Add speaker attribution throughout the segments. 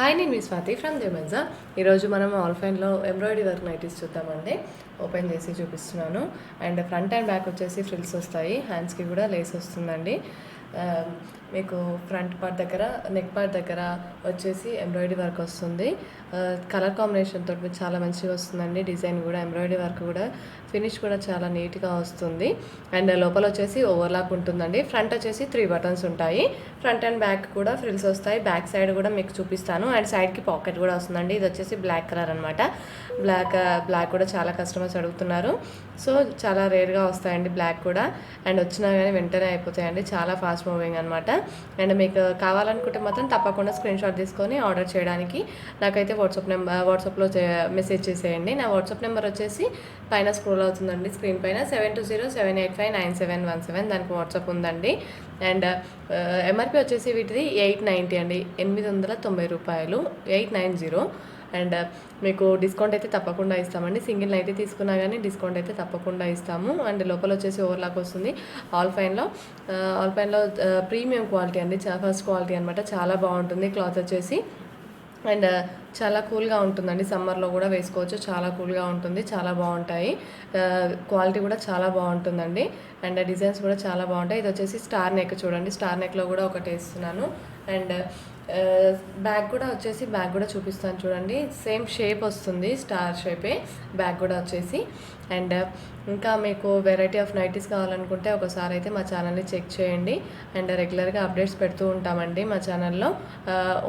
Speaker 1: Hi, నేను మీ Swathi from దేమన్జా. ఈరోజు మనం ఆల్ఫైన్లో ఎంబ్రాయిడరీ వర్క్ నైటీస్ చూద్దామండి. ఓపెన్ చేసి చూపిస్తున్నాను. అండ్ ఫ్రంట్ అండ్ బ్యాక్ వచ్చేసి ఫ్రిల్స్ వస్తాయి, హ్యాండ్స్కి కూడా లేస్ వస్తుందండి. మీకు ఫ్రంట్ పార్ట్ దగ్గర, నెక్ పార్ట్ దగ్గర వచ్చేసి ఎంబ్రాయిడరీ వర్క్ వస్తుంది. కలర్ కాంబినేషన్ తోటి చాలా మంచిగా వస్తుందండి. డిజైన్ కూడా ఎంబ్రాయిడరీ వర్క్ కూడా ఫినిష్ కూడా చాలా నీట్గా వస్తుంది. అండ్ లోపల వచ్చేసి ఓవర్లాక్ ఉంటుందండి. ఫ్రంట్ వచ్చేసి 3 బటన్స్ ఉంటాయి. ఫ్రంట్ అండ్ బ్యాక్ కూడా ఫ్రిల్స్ వస్తాయి. బ్యాక్ సైడ్ కూడా మీకు చూపిస్తాను. అండ్ సైడ్కి పాకెట్ కూడా వస్తుందండి. ఇది వచ్చేసి బ్లాక్ కలర్ అనమాట. బ్లాక్ కూడా చాలా కస్టమర్స్ అడుగుతున్నారు. సో చాలా రేర్గా వస్తాయండి బ్లాక్ కూడా. అండ్ వచ్చినా కానీ వెంటనే అయిపోతాయండి. చాలా ఫాస్ట్ మూవింగ్ అనమాట. అండ్ మీకు కావాలనుకుంటే మాత్రం తప్పకుండా స్క్రీన్ షాట్ తీసుకొని ఆర్డర్ చేయడానికి నాకైతే వాట్సాప్లో మెసేజ్ చేసేయండి. నా వాట్సాప్ నెంబర్ వచ్చేసి పైన స్క్రోల్ అవుతుందండి స్క్రీన్ పైన. 7207859717 దానికి వాట్సాప్ ఉందండి. అండ్ ఎంఆర్పి వచ్చేసి వీటిది 890 అండి, 890 రూపాయలు, 890. అండ్ మీకు డిస్కౌంట్ అయితే తప్పకుండా ఇస్తామండి. సింగిల్ నైటీ తీసుకున్నా కానీ డిస్కౌంట్ అయితే తప్పకుండా ఇస్తాము. అండ్ లోపల వచ్చేసి ఓవర్లాక్ వస్తుంది. ఆల్ఫైన్లో ప్రీమియం క్వాలిటీ అండి, ఫస్ట్ క్వాలిటీ అనమాట. చాలా బాగుంటుంది క్లాత్ వచ్చేసి. అండ్ చాలా కూల్గా ఉంటుందండి. సమ్మర్లో కూడా వేసుకోవచ్చు. చాలా కూల్గా ఉంటుంది, చాలా బాగుంటాయి. క్వాలిటీ కూడా చాలా బాగుంటుందండి. అండ్ డిజైన్స్ కూడా చాలా బాగుంటాయి. ఇది వచ్చేసి స్టార్ నెక్ చూడండి. స్టార్ నెక్లో కూడా ఒకటి వేస్తున్నాను. అండ్ బ్యాగ్ కూడా చూపిస్తాను చూడండి. సేమ్ షేప్ వస్తుంది, స్టార్ షేపే బ్యాగ్ కూడా వచ్చేసి. అండ్ ఇంకా మీకు వెరైటీ ఆఫ్ నైటీస్ కావాలనుకుంటే ఒకసారి అయితే మా ఛానల్ని చెక్ చేయండి. అండ్ రెగ్యులర్గా అప్డేట్స్ పెడుతూ ఉంటామండి మా ఛానల్లో.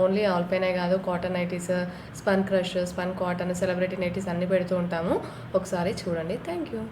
Speaker 1: ఓన్లీ ఆల్పైనే కాదు, cotton nighties, spun crush, spun cotton, celebrity nighties అన్నీ పెడుతూ ఉంటాము. ఒకసారి చూడండి. Thank you.